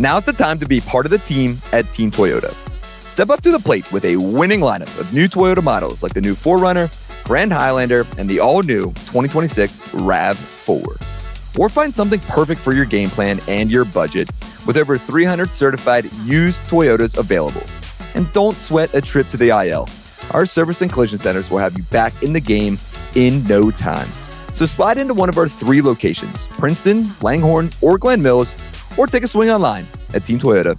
Now's the time to be part of the team at Team Toyota. Step up to the plate with a winning lineup of new Toyota models like the new 4Runner, Grand Highlander, and the all-new 2026 RAV4. Or find something perfect for your game plan and your budget with over 300 certified used Toyotas available. And don't sweat a trip to the IL. Our service and collision centers will have you back in the game in no time. So slide into one of our 3 locations, Princeton, Langhorne, or Glen Mills, or take a swing online at teamtoyota.net.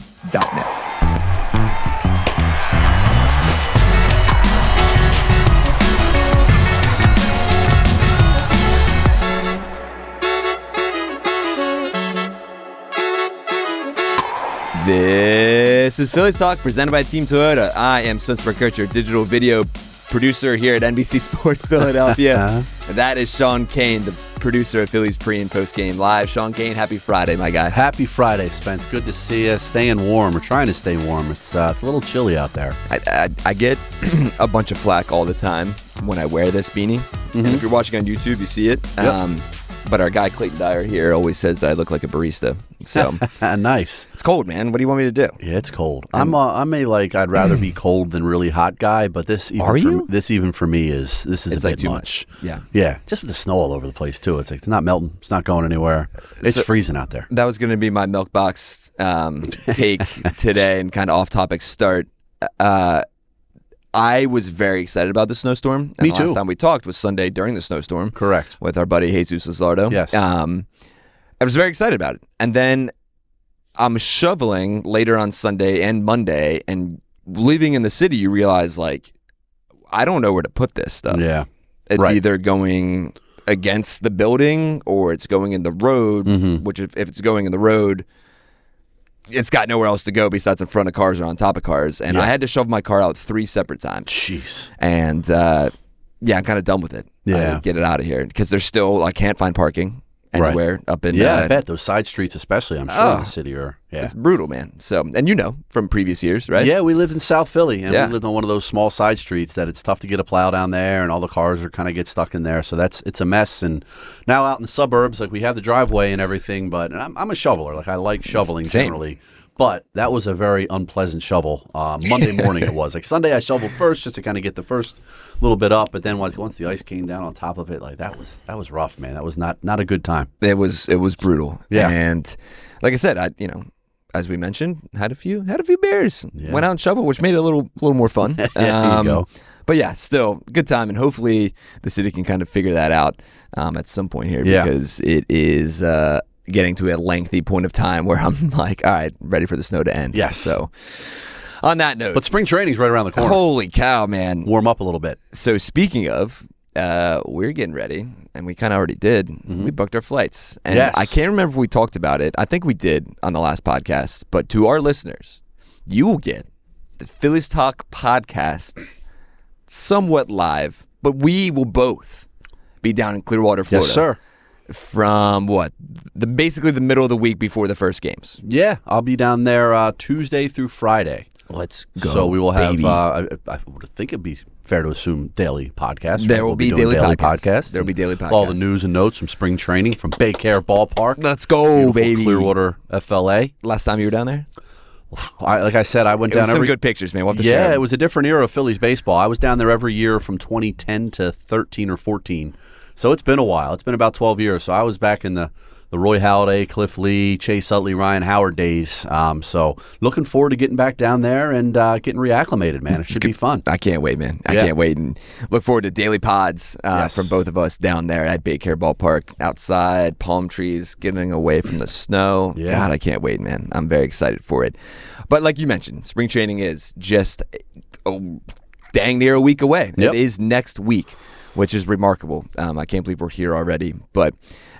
This is Phillies Talk, presented by Team Toyota. I am McKercher, digital video producer here at NBC Sports Philadelphia. That is Sean Kane, the producer of Phillies pre- and post-game live. Sean Kane, happy Friday, my guy. Happy Friday, Spence. Good to see you. Staying warm. We're trying to stay warm. It's a little chilly out there. I get a bunch of flack all the time when I wear this beanie. Mm-hmm. And if you're watching on YouTube, you see it. Yep. But our guy Clayton Dyer here always says that I look like a barista. So nice. It's cold, man. What do you want me to do? Yeah, it's cold. I'm I'd rather be cold than really hot guy, but this even for me is a bit like too much. Yeah. Just with the snow all over the place too. It's like it's not melting. It's not going anywhere. It's freezing out there. That was going to be my milk box take today, and kind of off topic start. I was very excited about the snowstorm. And Me too. Last time we talked was Sunday during the snowstorm. Correct. With our buddy Jesus Luzardo. Yes. I was very excited about it. And then I'm shoveling later on Sunday and Monday, and living in the city, you realize, like, I don't know where to put this stuff. Yeah. It's either going against the building or it's going in the road, which if it's going in the road, it's got nowhere else to go besides in front of cars or on top of cars. And I had to shove my car out 3 separate times. Jeez. And, I'm kind of done with it. Yeah. Get it out of here. Because I can't find parking anywhere up in... I bet. Those side streets especially, I'm sure, in the city are... Yeah. It's brutal, man. So, and from previous years, right? Yeah, we lived in South Philly, and we lived on one of those small side streets that it's tough to get a plow down there, and all the cars are kind of get stuck in there. So it's a mess. And now out in the suburbs, like, we have the driveway and everything, but I'm a shoveler. Like, I like shoveling generally. But that was a very unpleasant shovel. Monday morning it was. Like Sunday I shoveled first just to kind of get the first little bit up, but then once the ice came down on top of it, like that was rough, man. That was not a good time. It was brutal. Yeah. And like I said, as we mentioned, had a few beers. Yeah. Went out and shoveled, which made it a little more fun. There you go. But yeah, still good time, and hopefully the city can kind of figure that out at some point here, because it is getting to a lengthy point of time where I'm like, all right, ready for the snow to end. Yes. So on that note. But spring training's right around the corner. Holy cow, man. Warm up a little bit. So speaking of, we're getting ready, and we kind of already did. Mm-hmm. We booked our flights. And I can't remember if we talked about it. I think we did on the last podcast. But to our listeners, you will get the Phillies Talk podcast somewhat live, but we will both be down in Clearwater, Florida. Yes, sir. From basically the middle of the week before the first games. Yeah, I'll be down there Tuesday through Friday. Let's go. So we will have, baby. I would think it'd be fair to assume, daily podcasts. There will be daily podcasts. There will be daily podcasts. All the news and notes from spring training from Baycare Ballpark. Let's go, Beautiful baby. Clearwater, FLA. Last time you were down there? Like I said, I went down some good pictures, man. We'll have to share them. It was a different era of Phillies baseball. I was down there every year from 2010 to 13 or 14. So it's been a while. It's been about 12 years. So I was back in the Roy Halladay, Cliff Lee, Chase Utley, Ryan Howard days. So looking forward to getting back down there and getting reacclimated, man. It should be fun. I can't wait, man. I can't wait. And look forward to daily pods from both of us down there at Baycare Ballpark, outside, palm trees, getting away from the snow. Yeah. God, I can't wait, man. I'm very excited for it. But like you mentioned, spring training is just dang near a week away. Yep. It is next week, which is remarkable. I can't believe we're here already. But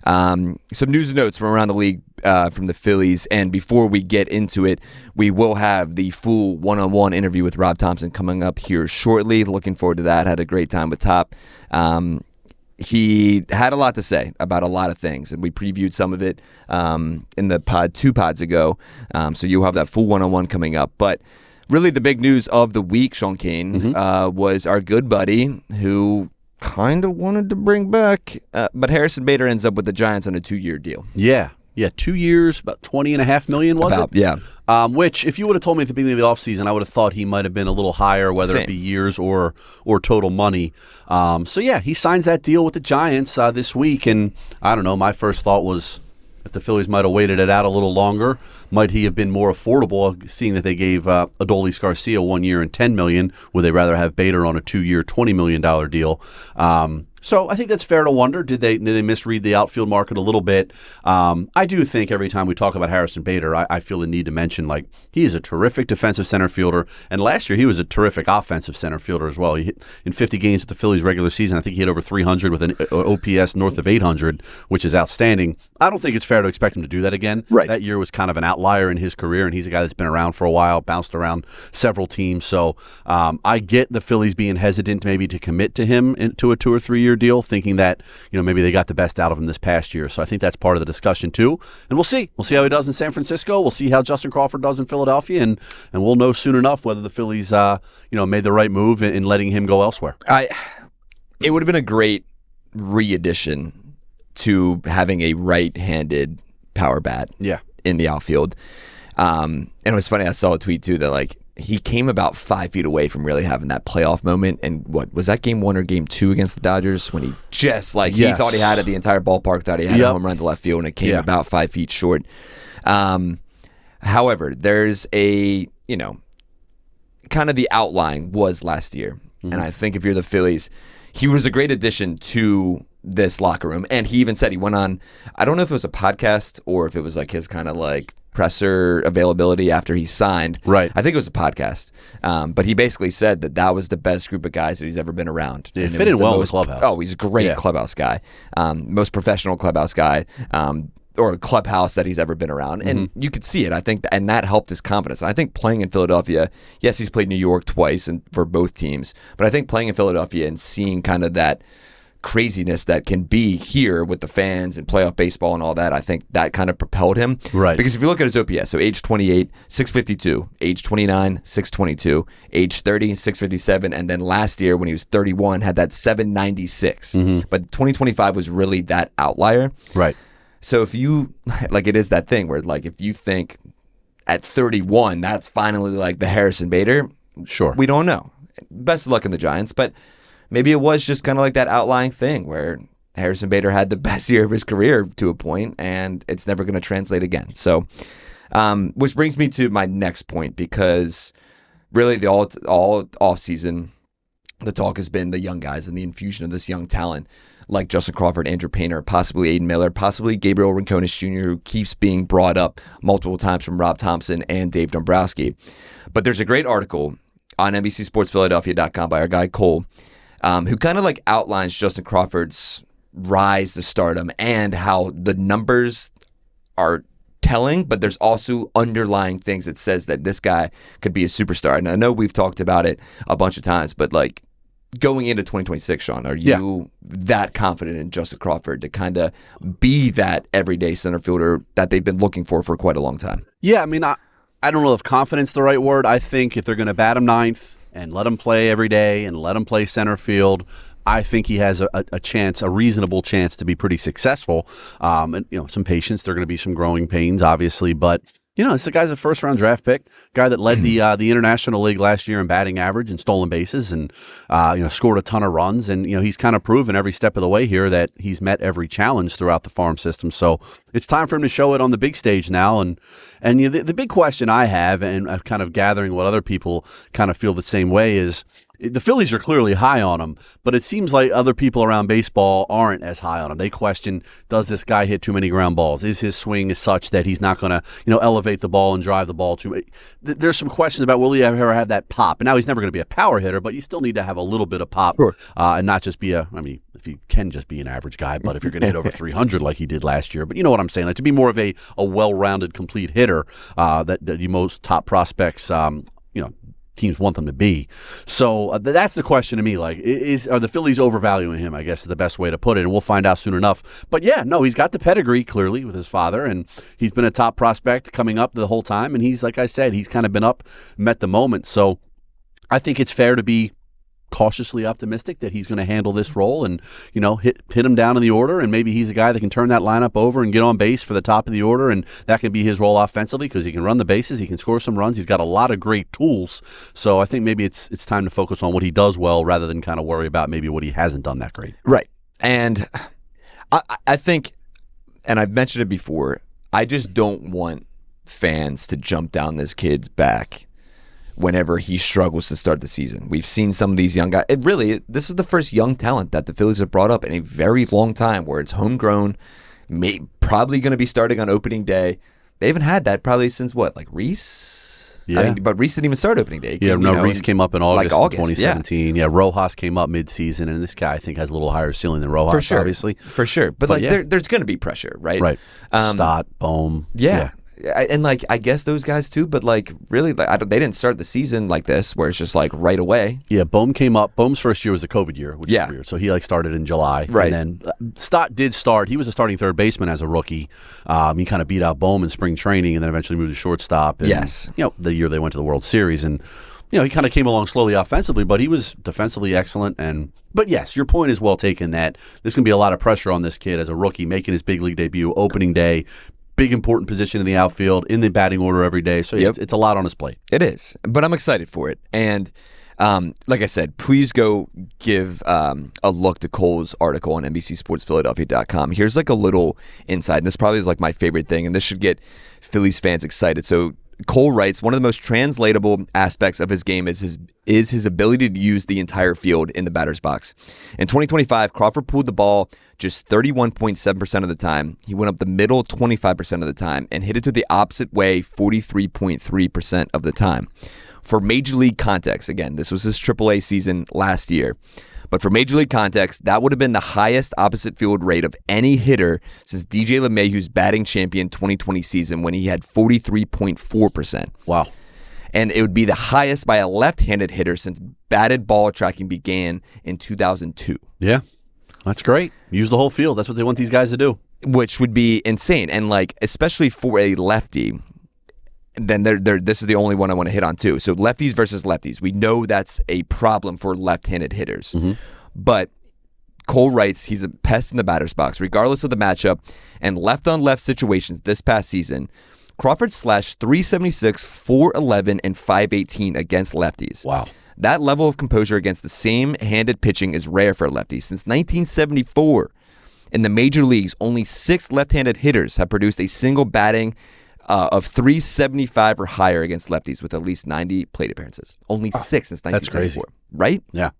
some news and notes from around the league from the Phillies. And before we get into it, we will have the full one-on-one interview with Rob Thomson coming up here shortly. Looking forward to that. Had a great time with Top. He had a lot to say about a lot of things, and we previewed some of it in the pod 2 pods ago. So you'll have that full one-on-one coming up. But really the big news of the week, Sean Kane, was our good buddy who kind of wanted to bring back, but Harrison Bader ends up with the Giants on a 2-year deal. Yeah, Yeah, 2 years, about $20.5 million, was it? Yeah. Which, if you would have told me at the beginning of the offseason, I would have thought he might have been a little higher, whether it be years or total money. So, yeah, he signs that deal with the Giants this week. And I don't know, my first thought was if the Phillies might have waited it out a little longer, might he have been more affordable, seeing that they gave Adolis Garcia 1 year and $10 million? Would they rather have Bader on a 2-year, $20 million deal? So I think that's fair to wonder. Did they misread the outfield market a little bit? I do think every time we talk about Harrison Bader, I feel the need to mention, like, he is a terrific defensive center fielder, and last year he was a terrific offensive center fielder as well. He hit, in 50 games with the Phillies regular season, I think he hit over 300 with an OPS north of 800, which is outstanding. I don't think it's fair to expect him to do that again. Right. That year was kind of an outlier in his career, and he's a guy that's been around for a while, bounced around several teams. So I get the Phillies being hesitant maybe to commit to him to a 2 or 3 year deal, thinking that, you know, maybe they got the best out of him this past year. So I think that's part of the discussion too. And we'll see. We'll see how he does in San Francisco. We'll see how Justin Crawford does in Philadelphia, and we'll know soon enough whether the Phillies made the right move in letting him go elsewhere. It would have been a great re-addition to having a right-handed power bat in the outfield. And it was funny, I saw a tweet too that, like, he came about 5 feet away from really having that playoff moment. And what was that, game 1 or game 2 against the Dodgers, when he just he thought he had it, the entire ballpark thought he had a home run to left field, and it came about 5 feet short. However, there's a, kind of the outline was last year. Mm-hmm. And I think if you're the Phillies, he was a great addition to this locker room. And he even said, he went on, I don't know if it was a podcast or if it was like his kind of like presser availability after he signed. Right. I think it was a podcast. But he basically said that was the best group of guys that he's ever been around. It fit in well in the clubhouse. Oh, he's a great clubhouse guy. Most professional clubhouse guy. Or a clubhouse that he's ever been around. And you could see it, I think, and that helped his confidence. And I think playing in Philadelphia, yes, he's played New York twice and for both teams, but I think playing in Philadelphia and seeing kind of that craziness that can be here with the fans and playoff baseball and all that, I think that kind of propelled him. Right. Because if you look at his OPS, so age 28, 652, age 29, 622, age 30, 657, and then last year when he was 31 had that 796. But 2025 was really that outlier. Right. So if you, like, it is that thing where, like, if you think at 31, that's finally like the Harrison Bader, sure, we don't know. Best of luck in the Giants, but maybe it was just kind of like that outlying thing where Harrison Bader had the best year of his career to a point, and it's never going to translate again. So, which brings me to my next point, because really the all off season, the talk has been the young guys and the infusion of this young talent, like Justin Crawford, Andrew Painter, possibly Aiden Miller, possibly Gabriel Rincones Jr., who keeps being brought up multiple times from Rob Thomson and Dave Dombrowski. But there's a great article on NBCSportsPhiladelphia.com by our guy Cole, who kind of like outlines Justin Crawford's rise to stardom and how the numbers are telling, but there's also underlying things that says that this guy could be a superstar. And I know we've talked about it a bunch of times, but like, going into 2026, Sean, are you that confident in Justin Crawford to kind of be that everyday center fielder that they've been looking for quite a long time? Yeah, I mean, I don't know if confidence is the right word. I think if they're going to bat him ninth and let him play every day and let him play center field, I think he has a chance, a reasonable chance to be pretty successful. And some patience. There are going to be some growing pains, obviously, but this guy's a first-round draft pick, guy that led the International League last year in batting average and stolen bases, and scored a ton of runs. And he's kind of proven every step of the way here that he's met every challenge throughout the farm system. So it's time for him to show it on the big stage now. And the big question I have, and I'm kind of gathering what other people kind of feel the same way, is the Phillies are clearly high on him, but it seems like other people around baseball aren't as high on him. They question, does this guy hit too many ground balls? Is his swing such that he's not going to, elevate the ball and drive the ball too much? There's some questions about, will he ever have that pop? And now he's never going to be a power hitter, but you still need to have a little bit of pop, and not just be if you can just be an average guy, but if you're going to hit over 300 like he did last year. But you know what I'm saying? Like, to be more of a well-rounded, complete hitter that the most top prospects, teams want them to be. So that's the question to me. Like, are the Phillies overvaluing him, I guess is the best way to put it, and we'll find out soon enough. But yeah, no, he's got the pedigree, clearly, with his father, and he's been a top prospect coming up the whole time, and he's, like I said, he's kind of been up, met the moment. So I think it's fair to be cautiously optimistic that he's going to handle this role and, hit him down in the order, and maybe he's a guy that can turn that lineup over and get on base for the top of the order, and that can be his role offensively because he can run the bases, he can score some runs, he's got a lot of great tools. So I think maybe it's time to focus on what he does well rather than kind of worry about maybe what he hasn't done that great. Right. And I think, and I've mentioned it before, I just don't want fans to jump down this kid's back whenever he struggles to start the season. We've seen some of these young guys. This is the first young talent that the Phillies have brought up in a very long time where it's homegrown, probably going to be starting on opening day. They haven't had that probably since what, like Reese? Yeah. But Reese didn't even start opening day. Reese came up in August, like of 2017. Yeah, Rojas came up midseason, and this guy I think has a little higher ceiling than Rojas, for sure, obviously. For sure. But there's going to be pressure, right? Right. Stott, Bohm. Yeah. And I guess those guys too, but really, they didn't start the season like this, where it's just right away. Yeah, Bohm came up. Bohm's first year was the COVID year, which is weird. So he started in July, right? And then Stott did start. He was a starting third baseman as a rookie. He kind of beat out Bohm in spring training, and then eventually moved to shortstop. And, yes, the year they went to the World Series, and he kind of came along slowly offensively, but he was defensively excellent. But yes, your point is well taken that there's going to be a lot of pressure on this kid as a rookie making his big league debut, opening day. Big important position in the outfield, in the batting order every day. So it's a lot on his plate. It is, but I'm excited for it. And like I said, please go give a look to Cole's article on NBCSportsPhiladelphia.com. Here's a little insight, and this probably is my favorite thing, and this should get Phillies fans excited. So Cole writes, one of the most translatable aspects of his game is his ability to use the entire field in the batter's box. In 2025, Crawford pulled the ball just 31.7% of the time. He went up the middle 25% of the time and hit it to the opposite way 43.3% of the time. For Major League context, again, this was his AAA season last year. But for Major League context, that would have been the highest opposite field rate of any hitter since DJ LeMahieu's batting champion 2020 season when he had 43.4%. Wow. And it would be the highest by a left-handed hitter since batted ball tracking began in 2002. Yeah, that's great. Use the whole field. That's what they want these guys to do. Which would be insane. And especially for a lefty, then this is the only one I want to hit on too. So lefties versus lefties. We know that's a problem for left-handed hitters. Mm-hmm. But Cole writes he's a pest in the batter's box, regardless of the matchup. And left-on-left situations this past season, Crawford slashed .376, .411, and .518 against lefties. Wow. That level of composure against the same-handed pitching is rare for lefties. Since 1974, in the major leagues, only 6 left-handed hitters have produced a single batting of .375 or higher against lefties with at least 90 plate appearances. Only 6 since 1974. That's crazy. Right? Yeah.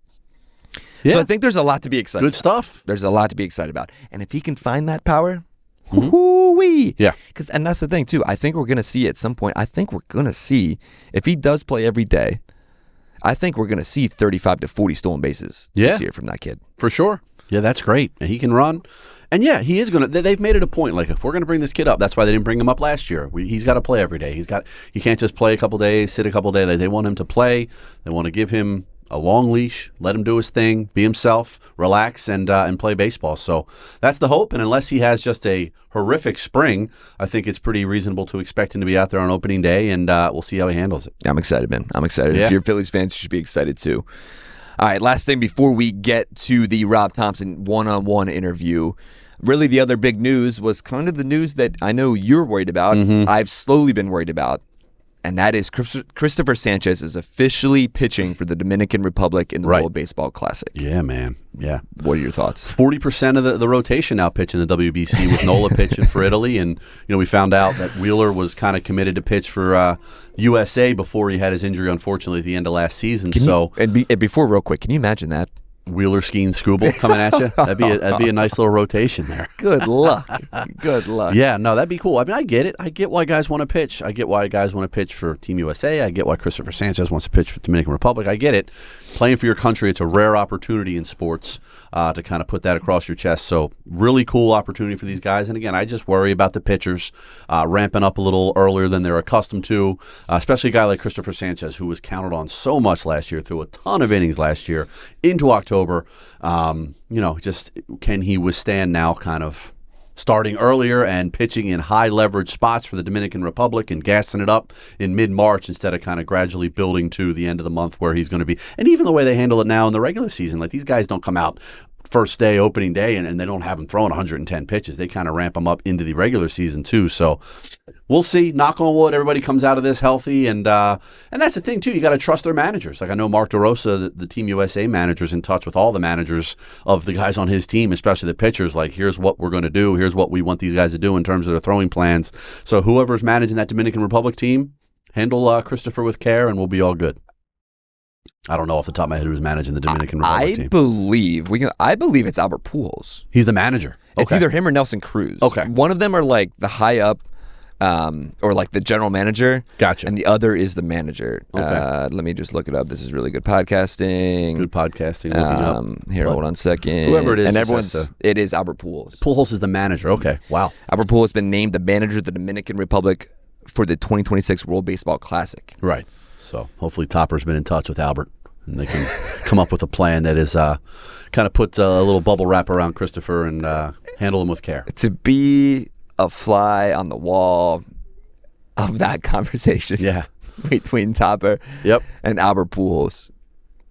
So I think there's a lot to be excited about. Good stuff. There's a lot to be excited about. And if he can find that power, whoo-wee. Yeah. And that's the thing, too. I think we're going to see at some point, if he does play every day, I think we're going to see 35 to 40 stolen bases this year from that kid. For sure. Yeah, that's great. And he can run. And yeah, he is going to. They've made it a point. If we're going to bring this kid up, that's why they didn't bring him up last year. He's got to play every day. He can't just play a couple days, sit a couple days. They want him to play. They want to give him a long leash, let him do his thing, be himself, relax, and play baseball. So that's the hope. And unless he has just a horrific spring, I think it's pretty reasonable to expect him to be out there on opening day, and we'll see how he handles it. I'm excited, man. I'm excited. Yeah. If you're Phillies fans, you should be excited too. All right, last thing before we get to the Rob Thomson one-on-one interview. Really, the other big news was kind of the news that I know you're worried about. Mm-hmm. I've slowly been worried about, and that is Cristopher Sanchez is officially pitching for the Dominican Republic in the World Baseball Classic. Yeah, man. Yeah. What are your thoughts? 40% of the rotation now pitching the WBC with Nola pitching for Italy, and we found out that Wheeler was kind of committed to pitch for USA before he had his injury, unfortunately, at the end of last season. Before, real quick, can you imagine that? Wheeler, Skeen, Skubal coming at you. That'd be a nice little rotation there. Good luck. Good luck. Yeah, no, that'd be cool. I mean, I get it. I get why guys want to pitch. I get why guys want to pitch for Team USA. I get why Cristopher Sanchez wants to pitch for Dominican Republic. I get it. Playing for your country, it's a rare opportunity in sports to kind of put that across your chest. So really cool opportunity for these guys. And again, I just worry about the pitchers ramping up a little earlier than they're accustomed to, especially a guy like Cristopher Sanchez, who was counted on so much last year, threw a ton of innings last year into October. Just can he withstand now kind of starting earlier and pitching in high leverage spots for the Dominican Republic and gassing it up in mid-March instead of kind of gradually building to the end of the month where he's going to be. And even the way they handle it now in the regular season, like these guys don't come out first day, opening day, and they don't have them throwing 110 pitches. They kind of ramp them up into the regular season too. So we'll see. Knock on wood, everybody comes out of this healthy, and that's the thing too. You got to trust their managers. Like I know Mark DeRosa, the Team USA manager, is in touch with all the managers of the guys on his team, especially the pitchers. Like, here's what we're going to do. Here's what we want these guys to do in terms of their throwing plans. So whoever's managing that Dominican Republic team, handle Cristopher with care, and we'll be all good. I don't know off the top of my head who's managing the Dominican Republic team. I believe it's Albert Pujols. He's the manager. It's either him or Nelson Cruz. Okay. One of them are like the high up, or like the general manager. Gotcha. And the other is the manager. Okay. Let me just look it up. This is really good podcasting. Good podcasting. Looking up. Here, hold on a second. Whoever it is. And it is Albert Pujols. Pujols is the manager. Okay. Wow. Albert Pujols has been named the manager of the Dominican Republic for the 2026 World Baseball Classic. Right. So hopefully Topper's been in touch with Albert, and they can come up with a plan that is kind of put a little bubble wrap around Cristopher and handle him with care. To be a fly on the wall of that conversation, between Topper, and Albert Pujols,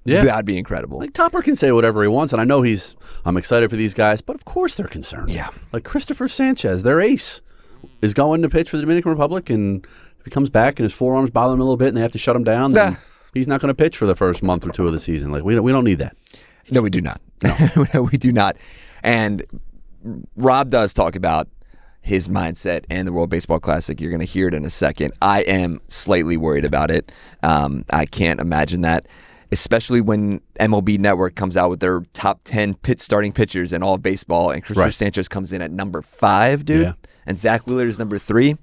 that'd be incredible. Like Topper can say whatever he wants, and I know I'm excited for these guys, but of course they're concerned. Yeah, like Cristopher Sanchez, their ace, is going to pitch for the Dominican Republic, and if he comes back and his forearms bother him a little bit and they have to shut him down, then he's not going to pitch for the first month or two of the season. Like we don't need that. No, we do not. No, we do not. And Rob does talk about his mindset and the World Baseball Classic. You're going to hear it in a second. I am slightly worried about it. I can't imagine that, especially when MLB Network comes out with their top 10 starting pitchers in all of baseball, and Cristopher Sanchez comes in at number 5, dude, and Zach Wheeler is number 3.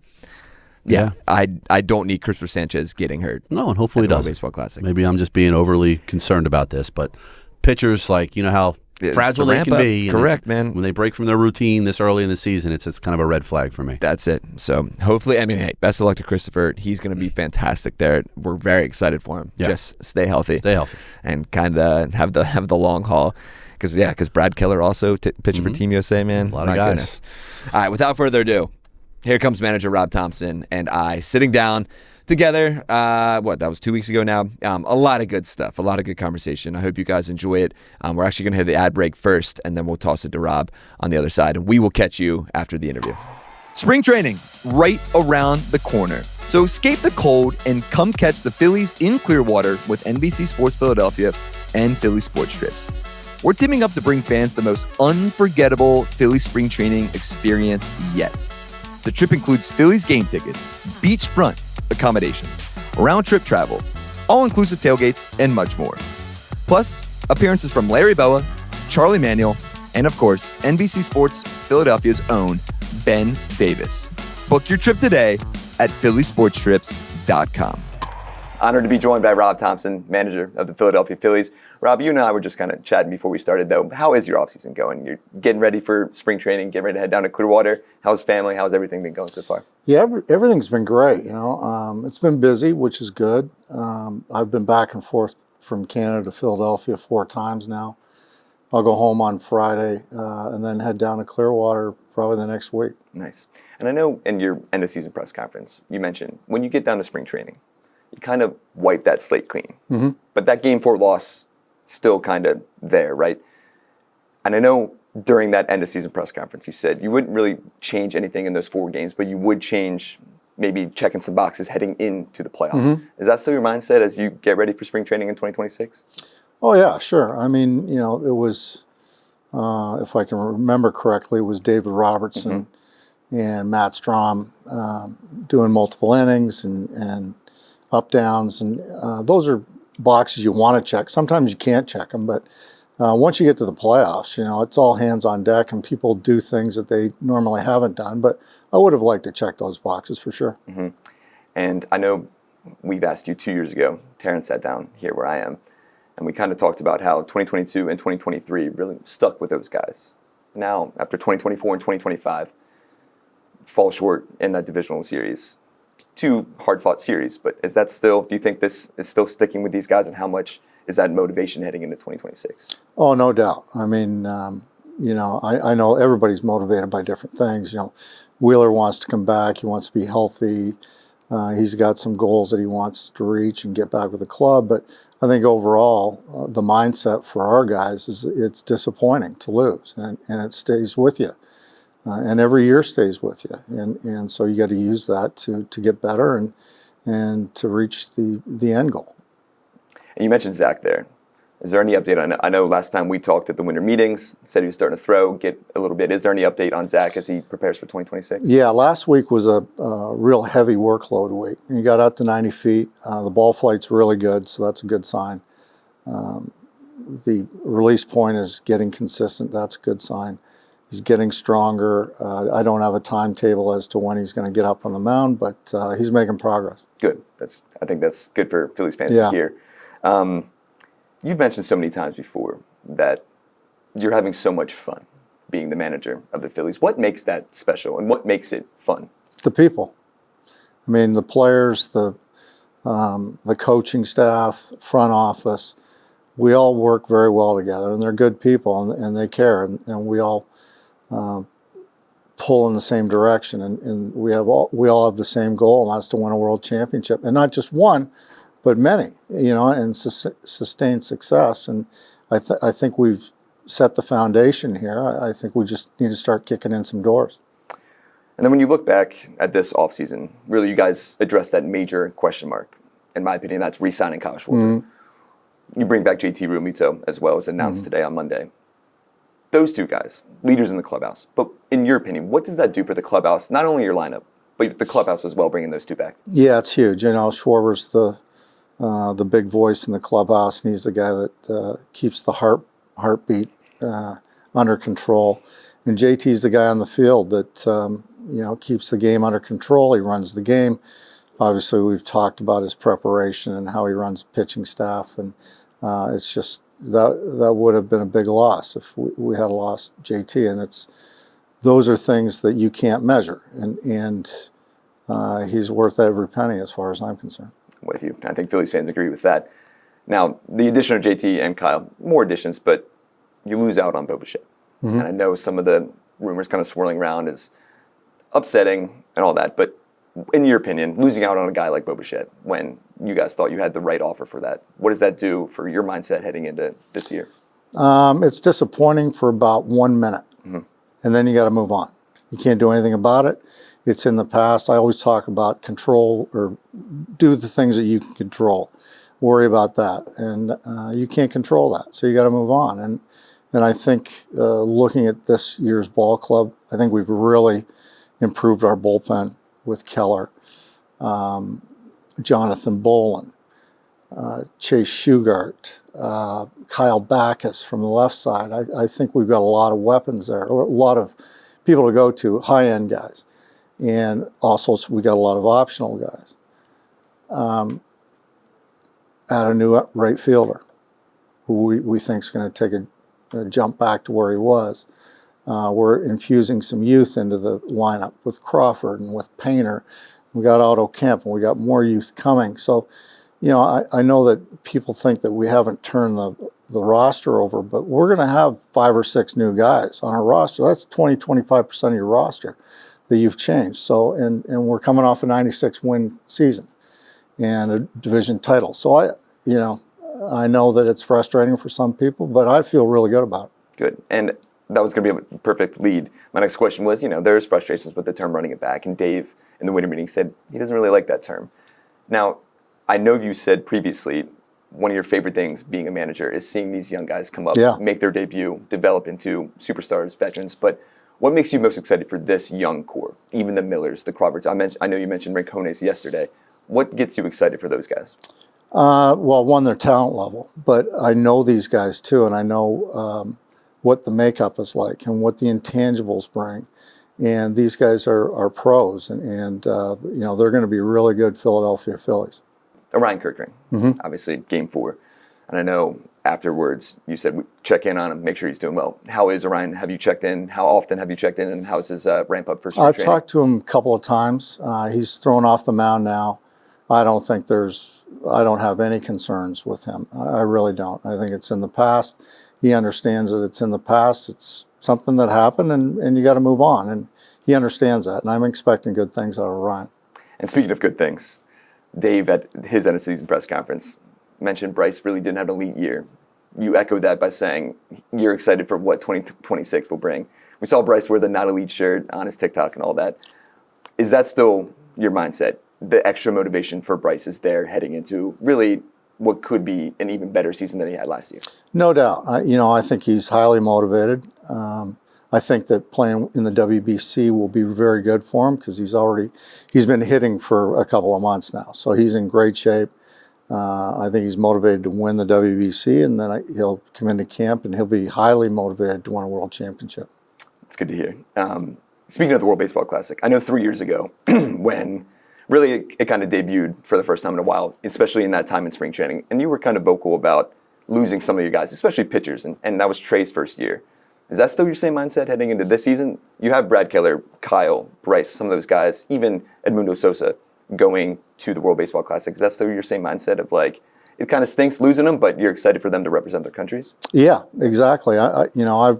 Yeah, I don't need Cristopher Sanchez getting hurt. No, and hopefully he does. Baseball Classic. Maybe I'm just being overly concerned about this, but pitchers, like, you know how fragile they can be. Correct, man. When they break from their routine this early in the season, it's kind of a red flag for me. That's it. So hopefully, I mean, hey, best of luck to Cristopher. He's going to be fantastic there. We're very excited for him. Yeah. Just stay healthy. Stay healthy. And kind of have the long haul. Because Brad Keller also pitching for Team USA, man. A lot of guys. Goodness. All right, without further ado, here comes manager Rob Thomson and I sitting down together. That was 2 weeks ago now. A lot of good stuff, a lot of good conversation. I hope you guys enjoy it. We're actually going to hit the ad break first, and then we'll toss it to Rob on the other side, and we will catch you after the interview. Spring training right around the corner. So escape the cold and come catch the Phillies in Clearwater with NBC Sports Philadelphia and Phillies Sports Trips. We're teaming up to bring fans the most unforgettable Phillies spring training experience yet. The trip includes Phillies game tickets, beachfront accommodations, round-trip travel, all-inclusive tailgates, and much more. Plus, appearances from Larry Boa, Charlie Manuel, and of course, NBC Sports Philadelphia's own Ben Davis. Book your trip today at phillysportstrips.com. Honored to be joined by Rob Thomson, manager of the Philadelphia Phillies. Rob, you and I were just kind of chatting before we started, though. How is your offseason going? You're getting ready for spring training, getting ready to head down to Clearwater. How's family? How's everything been going so far? Yeah, everything's been great. It's been busy, which is good. I've been back and forth from Canada to Philadelphia 4 times now. I'll go home on Friday and then head down to Clearwater probably the next week. Nice. And I know in your end of season press conference, you mentioned when you get down to spring training, you kind of wipe that slate clean. Mm-hmm. But that Game 4 loss still kind of there, right? And I know during that end of season press conference, you said you wouldn't really change anything in those 4 games, but you would change maybe checking some boxes heading into the playoffs. Mm-hmm. Is that still your mindset as you get ready for spring training in 2026? Oh, yeah, sure. I mean, it was, if I can remember correctly, it was David Robertson and Matt Strom doing multiple innings and up downs, and those are boxes you want to check. Sometimes you can't check them, but once you get to the playoffs, it's all hands on deck, and people do things that they normally haven't done. But I would have liked to check those boxes for sure. Mm-hmm. And I know we've asked you 2 years ago. Terrence sat down here where I am, and we kind of talked about how 2022 and 2023 really stuck with those guys. Now, after 2024 and 2025, fall short in that divisional series. 2 hard-fought series, but is that still, do you think this is still sticking with these guys, and how much is that motivation heading into 2026? Oh, no doubt. I mean, I know everybody's motivated by different things. Wheeler wants to come back. He wants to be healthy. He's got some goals that he wants to reach and get back with the club. But I think overall, the mindset for our guys is it's disappointing to lose, and it stays with you. And every year stays with you. And so you got to use that to get better and to reach the end goal. And you mentioned Zach there. Is there any update on it? I know last time we talked at the winter meetings, said he was starting to throw, get a little bit. Is there any update on Zach as he prepares for 2026? Yeah, last week was a real heavy workload week. He got out to 90 feet. The ball flight's really good, so that's a good sign. The release point is getting consistent. That's a good sign. He's getting stronger. I don't have a timetable as to when he's going to get up on the mound, but he's making progress. Good. I think that's good for Phillies fans to hear. You've mentioned so many times before that you're having so much fun being the manager of the Phillies. What makes that special, and what makes it fun? The people. I mean, the players, the coaching staff, front office. We all work very well together, and they're good people, and they care, and we all pull in the same direction, and we all have the same goal, and that's to win a world championship, and not just one, but many, and sustain success. And I think we've set the foundation here. I think we just need to start kicking in some doors. And then when you look back at this offseason, really you guys addressed that major question mark. In my opinion, that's re-signing Kyle Schwarber. Mm-hmm. You bring back JT Realmuto as well, as announced today on Monday. Those two guys, leaders in the clubhouse. But in your opinion, what does that do for the clubhouse? Not only your lineup, but the clubhouse as well, bringing those two back. Yeah, it's huge. Schwarber's the big voice in the clubhouse, and he's the guy that keeps the heartbeat under control. And JT's the guy on the field that keeps the game under control. He runs the game. Obviously, we've talked about his preparation and how he runs the pitching staff, and it's just that would have been a big loss if we had lost JT. And those are things that you can't measure, and he's worth every penny as far as I'm concerned. With you. I think Phillies fans agree with that. Now, the addition of JT and Kyle, more additions, but you lose out on Bo Bichette. Mm-hmm. And I know some of the rumors kind of swirling around is upsetting and all that, but in your opinion, losing out on a guy like Bo Bichette when you guys thought you had the right offer for that, what does that do for your mindset heading into this year? It's disappointing for about 1 minute, and then you got to move on. You can't do anything about it. It's in the past. I always talk about control, or do the things that you can control. Worry about that, and you can't control that, so you got to move on. And I think looking at this year's ball club, I think we've really improved our bullpen with Keller, Jonathan Bolin, Chase Shugart, Kyle Backus from the left side. I think we've got a lot of weapons there, a lot of people to go to, high-end guys. And also, we got a lot of optional guys. Add a new right fielder who we think is going to take a jump back to where he was. We're infusing some youth into the lineup with Crawford and with Painter. We got Otto Kemp, and we got more youth coming. So, I know that people think that we haven't turned the roster over, but we're going to have 5 or 6 new guys on our roster. That's 25% of your roster that you've changed. So, and we're coming off a 96-win season and a division title. So I know that it's frustrating for some people, but I feel really good about it. Good. And that was going to be a perfect lead. My next question was, there's frustrations with the term running it back, and Dave in the winter meeting said he doesn't really like that term. Now, I know you said previously one of your favorite things being a manager is seeing these young guys come up, make their debut, develop into superstars, veterans, but what makes you most excited for this young core, even the Millers, the Crawfords? I know you mentioned Rincones yesterday. What gets you excited for those guys? Well, one, their talent level, but I know these guys too, and I know what the makeup is like and what the intangibles bring. And these guys are pros, and they're going to be really good Philadelphia Phillies. Orion Kirkring, obviously Game 4, and I know afterwards you said check in on him, make sure he's doing well. How is Orion? Have you checked in? How often have you checked in, and how's his ramp up for spring training? I've talked to him a couple of times. He's thrown off the mound now. I don't have any concerns with him. I really don't. I think it's in the past, he understands that it's in the past. It's something that happened, and you got to move on. And he understands that, and I'm expecting good things out of Ryan. And speaking of good things, Dave at his end of season press conference mentioned Bryce really didn't have an elite year. You echoed that by saying you're excited for what 2026 will bring. We saw Bryce wear the not elite shirt on his TikTok and all that. Is that still your mindset? The extra motivation for Bryce is there heading into really what could be an even better season than he had last year? No doubt. I think he's highly motivated. I think that playing in the WBC will be very good for him because he's been hitting for a couple of months now. So he's in great shape. I think he's motivated to win the WBC, and then he'll come into camp and he'll be highly motivated to win a world championship. It's good to hear. Speaking of the World Baseball Classic, I know 3 years ago when really it kind of debuted for the first time in a while, especially in that time in spring training, and you were kind of vocal about losing some of your guys, especially pitchers, and that was Trey's first year. Is that still your same mindset heading into this season? You have Brad Keller, Kyle, Bryce, some of those guys, even Edmundo Sosa going to the World Baseball Classic. Is that still your same mindset of like, it kind of stinks losing them, but you're excited for them to represent their countries? Yeah, exactly. I've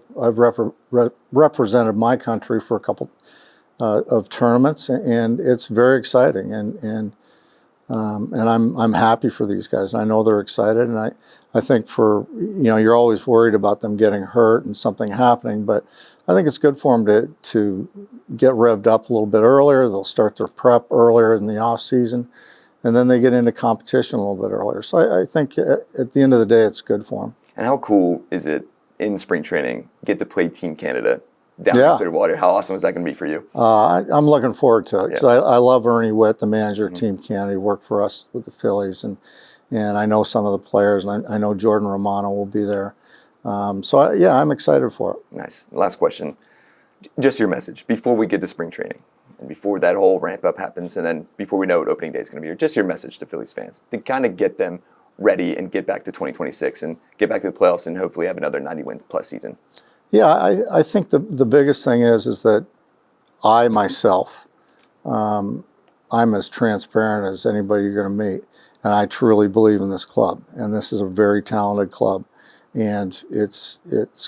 represented my country for a couple of tournaments, and it's very exciting, and I'm happy for these guys. I know they're excited, and I think you're always worried about them getting hurt and something happening, but I think it's good for them to get revved up a little bit earlier. They'll start their prep earlier in the off season, and then they get into competition a little bit earlier. So I think at the end of the day, it's good for them. And how cool is it in spring training, get to play Team Canada down in Clearwater? How awesome is that going to be for you? I'm looking forward to it because I love Ernie Witt, the manager of Team Canada. He worked for us with the Phillies, and I know some of the players, and I know Jordan Romano will be there. I'm excited for it. Nice. Last question. Just your message before we get to spring training and before that whole ramp up happens, and then before we know what opening day is going to be here, just your message to Phillies fans to kind of get them ready and get back to 2026 and get back to the playoffs and hopefully have another 90-win plus season. Yeah, I think the biggest thing is that I myself, I'm as transparent as anybody you're going to meet, and I truly believe in this club, and this is a very talented club, and it's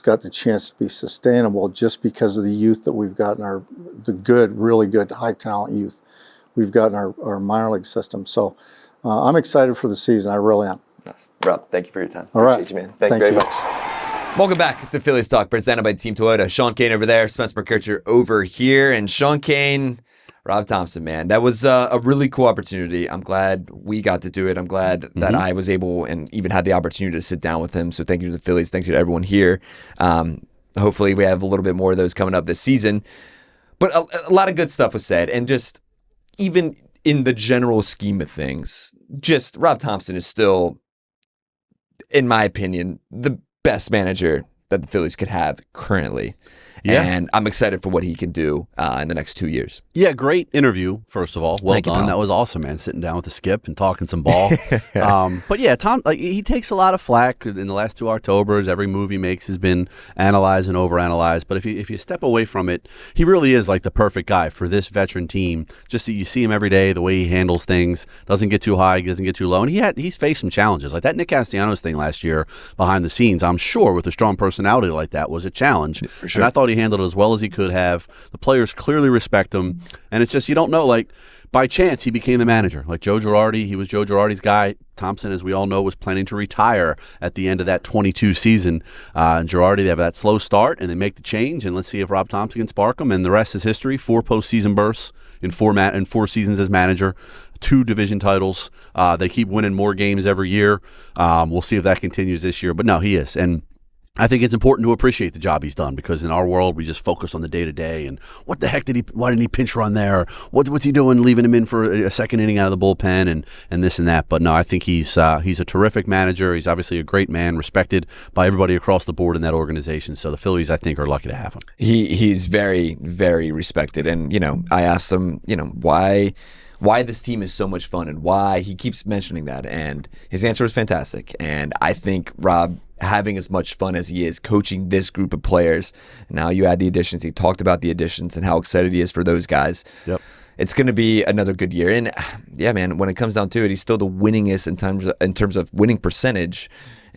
got the chance to be sustainable just because of the youth that we've got in really good, high talent youth we've got in our minor league system. So I'm excited for the season. I really am. Nice. Rob, thank you for your time. All right. Appreciate you, man. Thank you very much. Welcome back to Phillies Talk, presented by Team Toyota. Sean Kane over there, Spencer McKercher over here. And Sean Kane, Rob Thomson, man, that was a really cool opportunity. I'm glad we got to do it. I'm glad that I was able and even had the opportunity to sit down with him. So thank you to the Phillies. Thanks to everyone here. Hopefully we have a little bit more of those coming up this season. But a lot of good stuff was said. And just even in the general scheme of things, just Rob Thomson is still, in my opinion, the best manager that the Phillies could have currently. Yeah. And I'm excited for what he can do in the next 2 years. Yeah, great interview, first of all. Well done. That was awesome, man. Sitting down with the skip and talking some ball. But yeah, Tom, he takes a lot of flack in the last 2 Octobers. Every move he makes has been analyzed and overanalyzed. But if you step away from it, he really is like the perfect guy for this veteran team. Just that you see him every day, the way he handles things, doesn't get too high, doesn't get too low. And he's faced some challenges. Like that Nick Castellanos thing last year behind the scenes, I'm sure with a strong personality like that was a challenge. For sure. And I thought he handled it as well as he could have. The players clearly respect him, and it's just you don't know. Like by chance, he became the manager. Like Joe Girardi, he was Joe Girardi's guy. Thomson, as we all know, was planning to retire at the end of that 22 season. And Girardi, they have that slow start, and they make the change. And let's see if Rob Thomson can spark them. And the rest is history. 4 postseason berths in 4 seasons as manager. 2 division titles. They keep winning more games every year. We'll see if that continues this year. But no, he is. And I think it's important to appreciate the job he's done because in our world we just focus on the day-to-day and what the heck why didn't he pinch run there? What's he doing leaving him in for a second inning out of the bullpen and this and that. But no, I think he's a terrific manager. He's obviously a great man, respected by everybody across the board in that organization. So the Phillies, I think, are lucky to have him. He's very, very respected. And, I asked him, why this team is so much fun and why he keeps mentioning that. And his answer was fantastic. And I think Rob, having as much fun as he is coaching this group of players, now you add the additions. He talked about the additions and how excited he is for those guys. Yep. It's going to be another good year. And yeah, man, when it comes down to it, he's still the winningest in terms of winning percentage.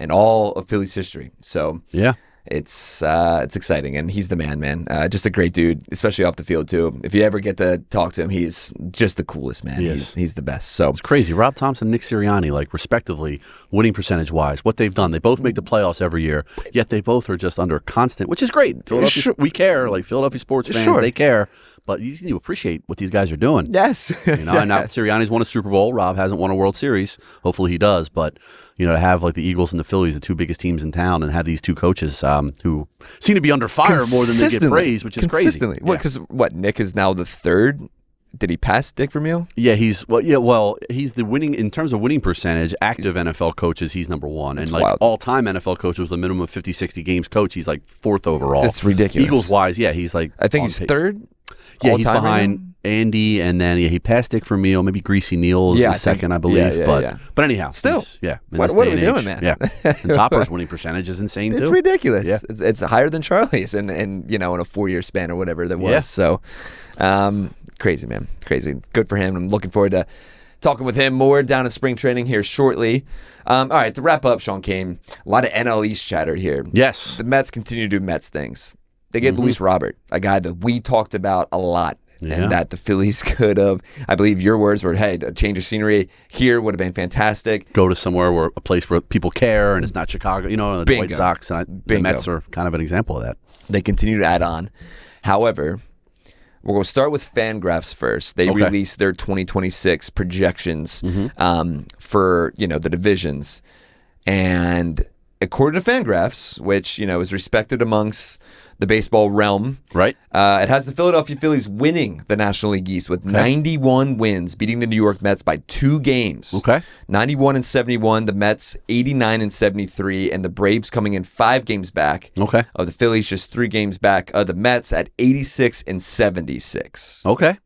in all of Phillies history. So yeah. It's exciting, and he's the man. Just a great dude, especially off the field too. If you ever get to talk to him, he's just the coolest, man. He's the best. So it's crazy. Rob Thomson, Nick Sirianni, like respectively, winning percentage wise, what they've done. They both make the playoffs every year, yet they both are just under constant, which is great. We care, like Philadelphia sports fans, they care. But you need to appreciate what these guys are doing. Yes. And now Sirianni's won a Super Bowl. Rob hasn't won a World Series. Hopefully he does. But, to have like the Eagles and the Phillies, the two biggest teams in town, and have these two coaches who seem to be under fire more than they get praised, which is crazy. Consistently. Because Nick is now the third. Did he pass Dick Vermeil? Yeah, he's the winning in terms of winning percentage, active NFL coaches, he's number one. And like all-time NFL coaches with a minimum of 50, 60 games coach, he's like fourth overall. It's ridiculous. Eagles-wise, he's like I think he's third. Yeah, he's behind Andy, and then he passed Dick Vermeil. Maybe Greasy Neal is second, I believe. But anyhow, still, what are we doing, man? Yeah, and Topper's winning percentage is insane too. It's ridiculous. Yeah. It's higher than Charlie's, and in a 4-year span or whatever that was. Yeah. So, crazy, man, crazy. Good for him. I'm looking forward to talking with him more down at spring training here shortly. All right, to wrap up, Sean Kane, a lot of NL East chatter here. Yes, the Mets continue to do Mets things. They get Luis Robert, a guy that we talked about a lot, and that the Phillies could have, I believe your words were, hey, a change of scenery here would have been fantastic. Go to somewhere a place where people care, and it's not Chicago, the White Sox, and the Mets are kind of an example of that. They continue to add on. However, we're going to start with Fangraphs first. They released their 2026 projections for, the divisions. And according to Fangraphs, which, is respected amongst the baseball realm, right? It has the Philadelphia Phillies winning the National League East with 91 wins, beating the New York Mets by 2 games. 91-71, the Mets 89-73, and the Braves coming in 5 games back of the Phillies, just 3 games back of the Mets at 86-76. Okay.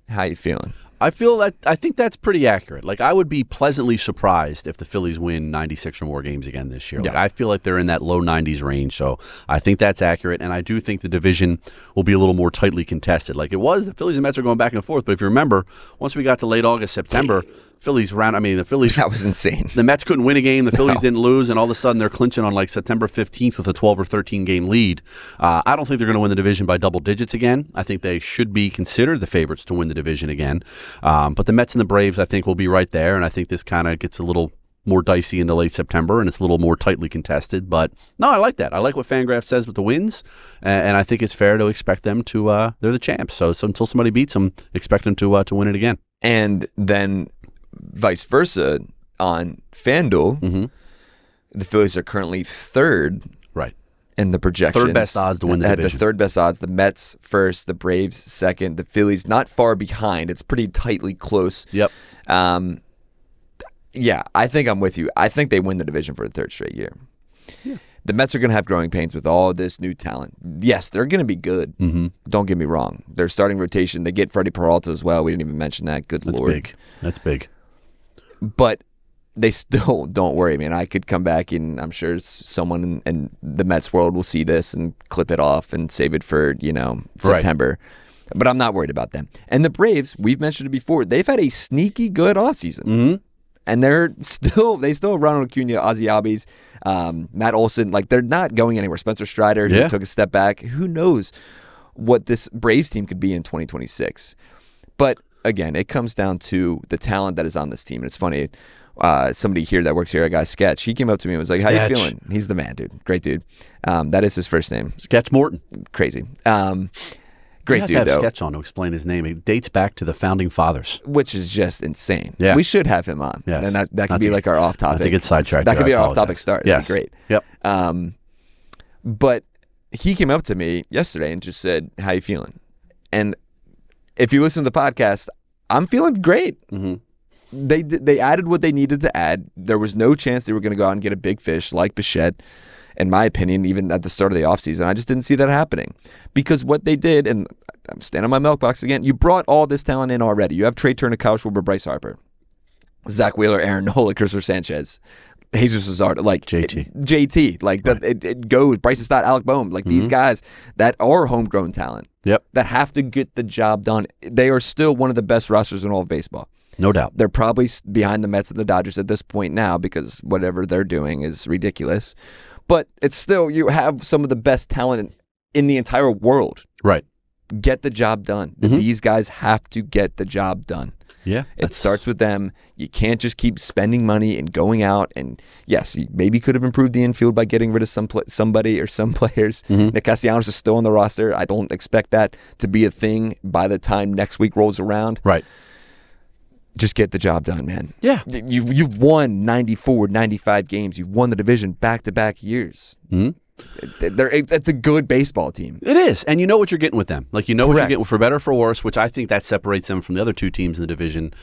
How you feeling? I think that's pretty accurate. Like, I would be pleasantly surprised if the Phillies win 96 or more games again this year. Like, I feel like they're in that low 90s range, so I think that's accurate, and I do think the division will be a little more tightly contested. Like it was, the Phillies and Mets are going back and forth, but if you remember, once we got to late August, September, the Phillies... That was insane. The Mets couldn't win a game, the Phillies didn't lose, and all of a sudden they're clinching on like September 15th with a 12 or 13 game lead. I don't think they're going to win the division by double digits again. I think they should be considered the favorites to win the division again. But the Mets and the Braves, I think, will be right there, and I think this kind of gets a little more dicey into late September, and it's a little more tightly contested. But no, I like that. I like what Fangraphs says with the wins, and I think it's fair to expect them to. They're the champs, so until somebody beats them, expect them to win it again. And then vice versa on FanDuel, the Phillies are currently third, right, in the projections. Third best odds to win the division. The third best odds. The Mets first, the Braves second, the Phillies not far behind. It's pretty tightly close. Yep. Yeah, I think I'm with you. I think they win the division for the third straight year. Yeah. The Mets are going to have growing pains with all this new talent. Yes, they're going to be good. Don't get me wrong. Their starting rotation, they get Freddie Peralta as well. We didn't even mention that. Good Lord. That's big. But they still, don't worry, man. I could come back, and I'm sure someone in the Mets world will see this and clip it off and save it for, September. Right. But I'm not worried about them. And the Braves, we've mentioned it before, they've had a sneaky good offseason. And they still have Ronald Acuna, Ozzie Albies, Matt Olson. Like, they're not going anywhere. Spencer Strider, who took a step back. Who knows what this Braves team could be in 2026. But again, it comes down to the talent that is on this team. And it's funny, somebody here that works here, a guy Sketch, he came up to me and was like, how you feeling? He's the man, dude. Great dude. That is his first name. Sketch Morton. Crazy. Great dude, though. Sketch on to explain his name. It dates back to the founding fathers, which is just insane. Yeah. We should have him on, and that could be like our off topic. I think it's sidetracked. That could be our off topic start. Yes. That'd be great. Yep. But he came up to me yesterday and just said, "How you feeling?" And if you listen to the podcast, I'm feeling great. They added what they needed to add. There was no chance they were going to go out and get a big fish like Bichette. In my opinion, even at the start of the offseason, I just didn't see that happening. Because what they did, and I'm standing on my milk box again, you brought all this talent in already. You have Trey Turner, Kyle Schwarber, Bryce Harper, Zach Wheeler, Aaron Nola, Cristopher Sanchez, Jesus Luzardo, like JT. Like it goes. Bryce Stott, Alec Boehm, like these guys that are homegrown talent. Yep. That have to get the job done. They are still one of the best rosters in all of baseball. No doubt. They're probably behind the Mets and the Dodgers at this point now because whatever they're doing is ridiculous. But it's still, you have some of the best talent in the entire world. Right. Get the job done. These guys have to get the job done. Yeah. It starts with them. You can't just keep spending money and going out. And yes, you maybe could have improved the infield by getting rid of somebody or some players. Nick Castellanos is still on the roster. I don't expect that to be a thing by the time next week rolls around. Right. Just get the job done, man. Yeah. You've won 94, 95 games. You've won the division back-to-back years. It's a good baseball team. It is, and you know what you're getting with them. Like, you know what you're getting for better or for worse, which I think that separates them from the other two teams in the division,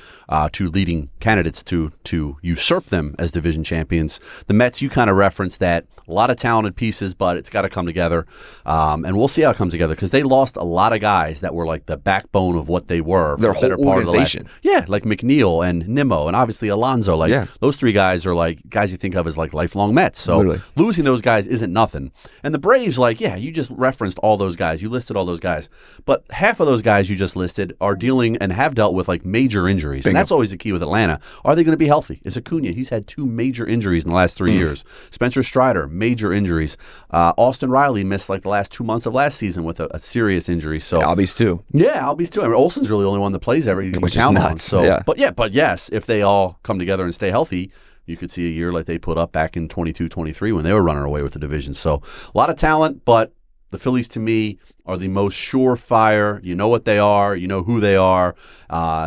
two leading candidates to usurp them as division champions. The Mets, you kind of referenced that. A lot of talented pieces, but it's got to come together, and we'll see how it comes together because they lost a lot of guys that were like the backbone of what they were. Their whole organization. Like McNeil and Nimmo, and obviously Alonso. Those three guys are like guys you think of as like lifelong Mets. So losing those guys isn't nothing. And the Braves, you just referenced all those guys. You listed all those guys. But half of those guys you just listed are dealing and have dealt with like major injuries. And that's always the key with Atlanta. Are they going to be healthy? Is Acuna? He's had 2 major injuries in the last 3 years. Spencer Strider, major injuries. Austin Riley missed like the last 2 months of last season with a serious injury. So Albies too. Yeah, Albies too. I mean, Olsen's really the only one that plays which is nuts. So, but yes, if they all come together and stay healthy, you could see a year like they put up back in 22-23 when they were running away with the division. So a lot of talent, but the Phillies, to me, are the most surefire. You know what they are. You know who they are.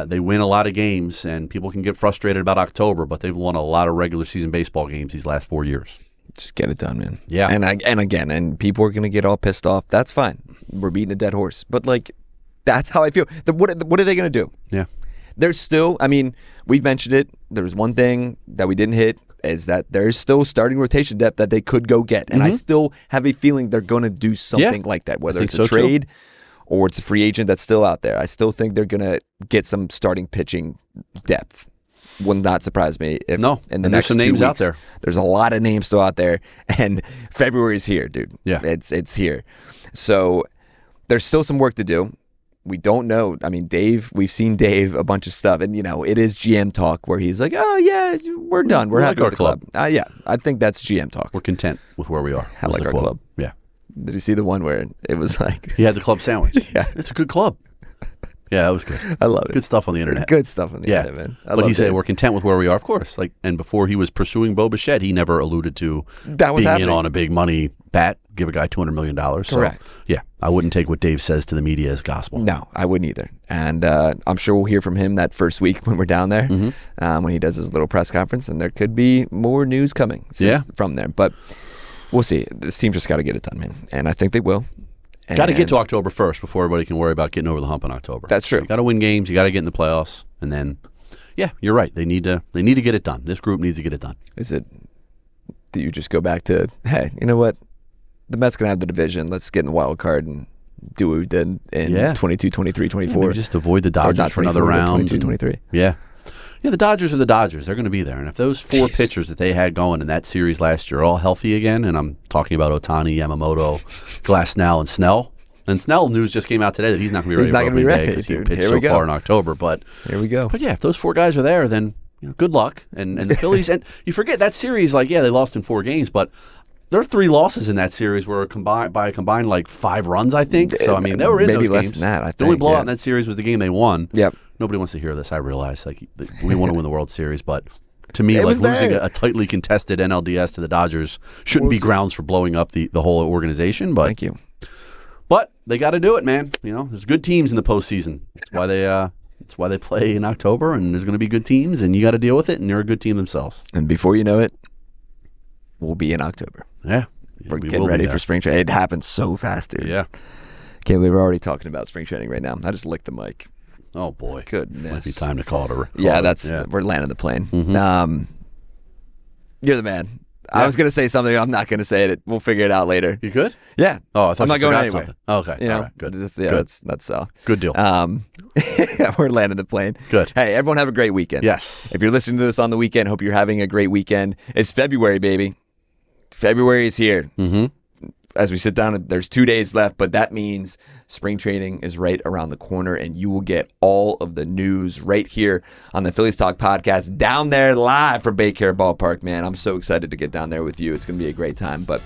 They win a lot of games, and people can get frustrated about October, but they've won a lot of regular season baseball games these last 4 years. Just get it done, man. Yeah. And people are going to get all pissed off. That's fine. We're beating a dead horse. But, that's how I feel. What are they going to do? Yeah. There's still, we've mentioned it. There's one thing that we didn't hit is that there's still starting rotation depth that they could go get. And I still have a feeling they're going to do something like that, whether it's a trade or it's a free agent that's still out there. I still think they're going to get some starting pitching depth. Will not surprise me if in the next 2 names weeks, out there. There's a lot of names still out there. And February is here, dude. Yeah. It's here. So there's still some work to do. We don't know. Dave, we've seen Dave a bunch of stuff. And, it is GM talk where he's like, oh, yeah, we're done. We're happy with the club. Yeah, I think that's GM talk. We're content with where we are. I like our club. Yeah. Did you see the one where it was like... He had the club sandwich. Yeah. It's a good club. Yeah, that was good. I love it. Good stuff on the internet. Good stuff on the internet, man. But he said we're content with where we are, of course. And before he was pursuing Bo Bichette, he never alluded to being in on a big money bat, give a guy $200 million. Correct. So, yeah, I wouldn't take what Dave says to the media as gospel. No, I wouldn't either. And I'm sure we'll hear from him that first week when we're down there, when he does his little press conference, and there could be more news coming from there. But we'll see. This team just got to get it done, man. And I think they will. Got to get to October 1st before everybody can worry about getting over the hump in October. That's true. You got to win games. You got to get in the playoffs, and then, yeah, you're right. They need to get it done. This group needs to get it done. Do you just go back to, hey, you know what? The Mets gonna have the division. Let's get in the wild card and do what we did in 22, 23, 24. Maybe just avoid the Dodgers for another round. 22, 23. Yeah. Yeah, the Dodgers are the Dodgers. They're going to be there. And if those 4 pitchers that they had going in that series last year are all healthy again, and I'm talking about Ohtani, Yamamoto, Glasnow, and Snell. And Snell news just came out today that he's not going to be ready for opening day because he pitched so far in October. But here we go. But yeah, if those 4 guys are there, then good luck. And the Phillies, and you forget that series, they lost in 4 games, but there are 3 losses in that series were combined 5 runs, I think. So they were in maybe those less games. than that. I think the only blowout in that series was the game they won. Yep. Nobody wants to hear this. I realize we want to win the World Series, but to me, losing a tightly contested NLDS to the Dodgers shouldn't be grounds for blowing up the whole organization. But thank you. But they got to do it, man. There's good teams in the postseason. That's why they play in October, and there's going to be good teams, and you got to deal with it, and they're a good team themselves. And before you know it, we'll be in October. Yeah. We're getting ready for spring training. It happens so fast, dude. Yeah. Can't believe we're already talking about spring training right now. I just licked the mic. Oh, boy. Goodness. Might be time to call it we're landing the plane. You're the man. Yeah. I was going to say something. I'm not going to say it. We'll figure it out later. You good? Yeah. Oh, I thought I'm not going anywhere. Something. Oh, okay. All right. Good. Good. That's good deal. We're landing the plane. Good. Hey, everyone have a great weekend. Yes. If you're listening to this on the weekend, hope you're having a great weekend. It's February, baby. February is here. as we sit down, there's 2 days left, but that means spring training is right around the corner, and you will get all of the news right here on the Phillies Talk podcast down there live for Baycare Ballpark, man. I'm so excited to get down there with you. It's going to be a great time, but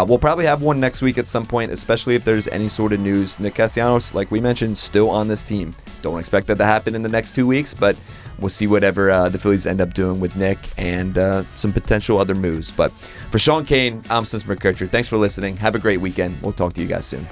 we'll probably have one next week at some point, especially if there's any sort of news. Nick Castellanos, like we mentioned, still on this team. Don't expect that to happen in the next 2 weeks, but we'll see whatever the Phillies end up doing with Nick and some potential other moves. But for Sean Kane, I'm Spencer McKercher. Thanks for listening. Have a great weekend. We'll talk to you guys soon.